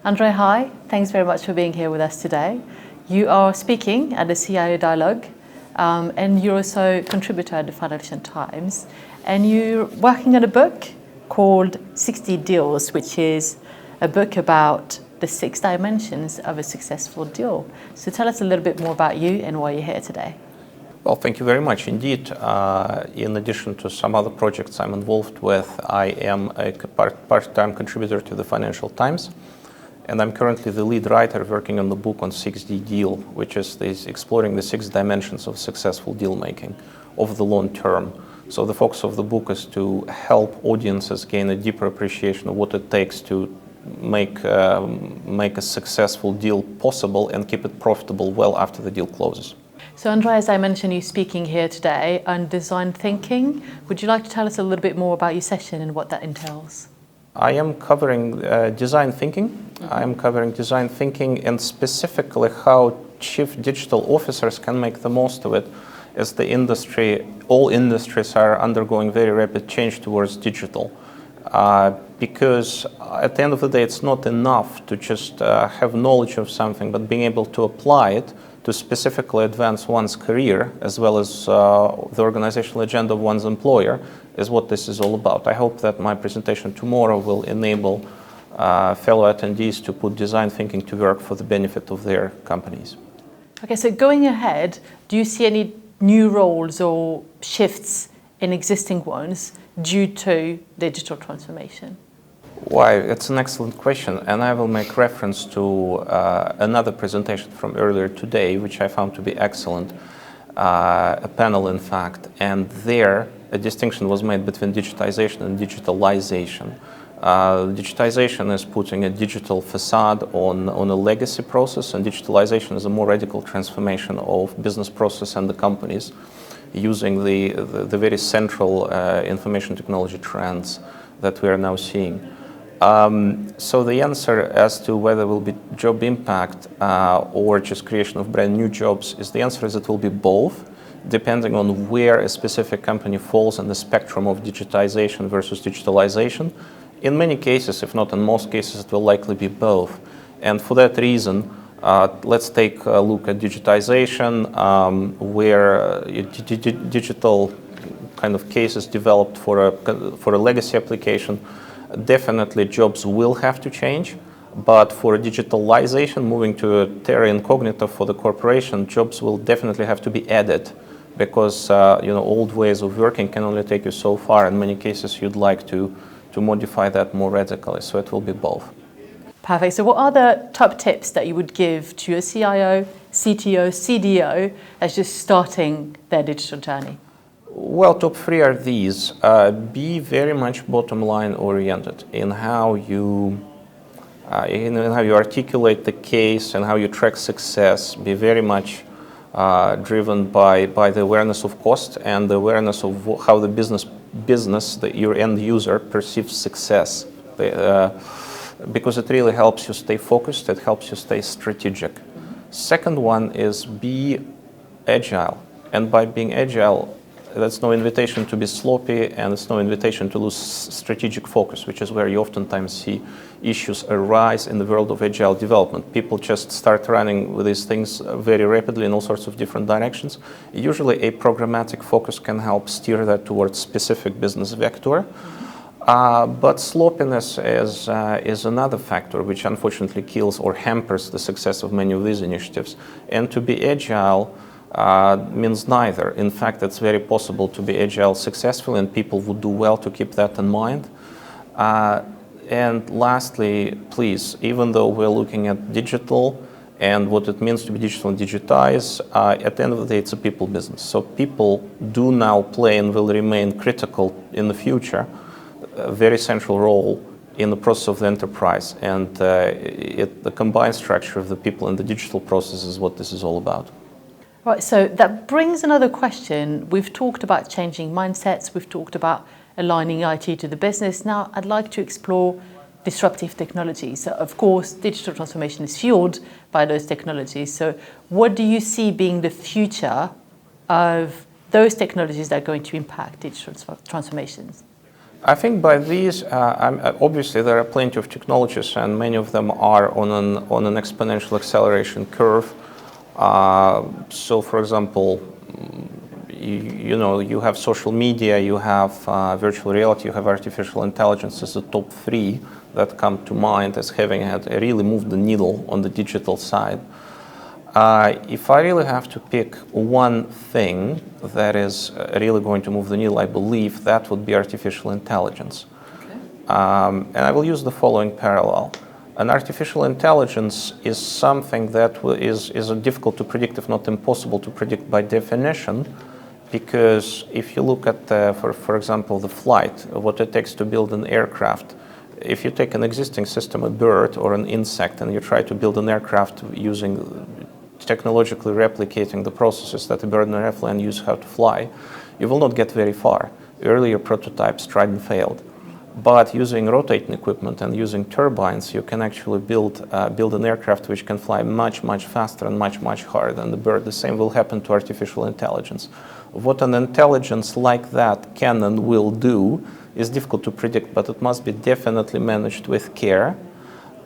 Andrei, hi. Thanks very much for being here with us today. You are speaking at the CIO Dialogue, and you're also a contributor at the Financial Times. And you're working on a book called 60 Deals, which is a book about the 6 dimensions of a successful deal. So tell us a little bit more about you and why you're here today. Well, thank you very much indeed. In addition to some other projects I'm involved with, I am a part-time contributor to the Financial Times, and I'm currently the lead writer working on the book on 6D Deal, which is exploring the 6 dimensions of successful deal making over the long term. So the focus of the book is to help audiences gain a deeper appreciation of what it takes to make a successful deal possible and keep it profitable well after the deal closes. So Andrei, as I mentioned, you're speaking here today on design thinking. Would you like to tell us a little bit more about your session and what that entails? I am covering design thinking. I am covering design thinking and specifically how chief digital officers can make the most of it, as all industries are undergoing very rapid change towards digital. Because at the end of the day, it's not enough to just have knowledge of something, but being able to apply it to specifically advance one's career, as well as the organizational agenda of one's employer, is what this is all about. I hope that my presentation tomorrow will enable fellow attendees to put design thinking to work for the benefit of their companies. Okay, so going ahead, do you see any new roles or shifts in existing ones due to digital transformation? Why? It's an excellent question, and I will make reference to another presentation from earlier today, which I found to be excellent, a panel in fact, and there a distinction was made between digitization and digitalization. Digitization is putting a digital facade on a legacy process, and digitalization is a more radical transformation of business process and the companies using the very central information technology trends that we are now seeing. So the answer as to whether it will be job impact or just creation of brand new jobs is the answer is it will be both, depending on where a specific company falls in the spectrum of digitization versus digitalization. In many cases, if not in most cases, it will likely be both. And for that reason, let's take a look at digitization, where digital kind of cases developed for a legacy application. Definitely jobs will have to change, but for digitalization, moving to a terra incognita for the corporation, jobs will definitely have to be added, because old ways of working can only take you so far. In many cases, you'd like to modify that more radically, so it will be both. Perfect. So what are the top tips that you would give to a CIO, CTO, CDO as just starting their digital journey? Well, top 3 are these. Be very much bottom line oriented in how you articulate the case and how you track success. Be very much driven by the awareness of cost and the awareness of how the business your end user perceives success. Because it really helps you stay focused, it helps you stay strategic. Second one is be agile. And by being agile, that's no invitation to be sloppy, and it's no invitation to lose strategic focus, which is where you oftentimes see issues arise in the world of agile development. People just start running with these things very rapidly in all sorts of different directions. Usually a programmatic focus can help steer that towards specific business vector. But sloppiness is another factor which unfortunately kills or hampers the success of many of these initiatives. And to be agile means neither. In fact, it's very possible to be agile successfully, and people would do well to keep that in mind. And lastly, please, even though we're looking at digital and what it means to be digital and digitize, at the end of the day, it's a people business. So people do now play and will remain critical in the future, a very central role in the process of the enterprise. And the combined structure of the people and the digital process is what this is all about. Right, so that brings another question. We've talked about changing mindsets, we've talked about aligning IT to the business. Now, I'd like to explore disruptive technologies. So, of course, digital transformation is fueled by those technologies. So what do you see being the future of those technologies that are going to impact digital transformations? I think by these, obviously there are plenty of technologies, and many of them are on an exponential acceleration curve. So, for example, you have social media, you have virtual reality, you have artificial intelligence as the top three that come to mind as having had really moved the needle on the digital side. If I really have to pick one thing that is really going to move the needle, I believe that would be artificial intelligence. Okay. And I will use the following parallel. An artificial intelligence is something that is difficult to predict, if not impossible to predict by definition, because if you look at, for example, the flight, what it takes to build an aircraft, if you take an existing system, a bird or an insect, and you try to build an aircraft using technologically replicating the processes that a bird and an airplane use how to fly, you will not get very far. Earlier prototypes tried and failed. But using rotating equipment and using turbines, you can actually build an aircraft which can fly much, much faster and much, much harder than the bird. The same will happen to artificial intelligence. What an intelligence like that can and will do is difficult to predict, but it must be definitely managed with care.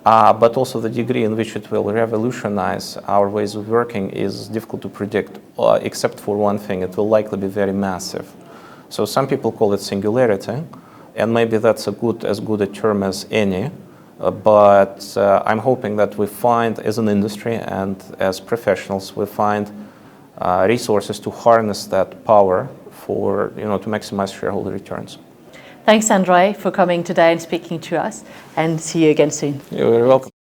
But also the degree in which it will revolutionize our ways of working is difficult to predict, except for one thing: it will likely be very massive. So some people call it singularity, and maybe that's as good a term as any. But I'm hoping that we find, as an industry and as professionals, we find resources to harness that power for, to maximize shareholder returns. Thanks, Andrei, for coming today and speaking to us, and see you again soon. You're very welcome.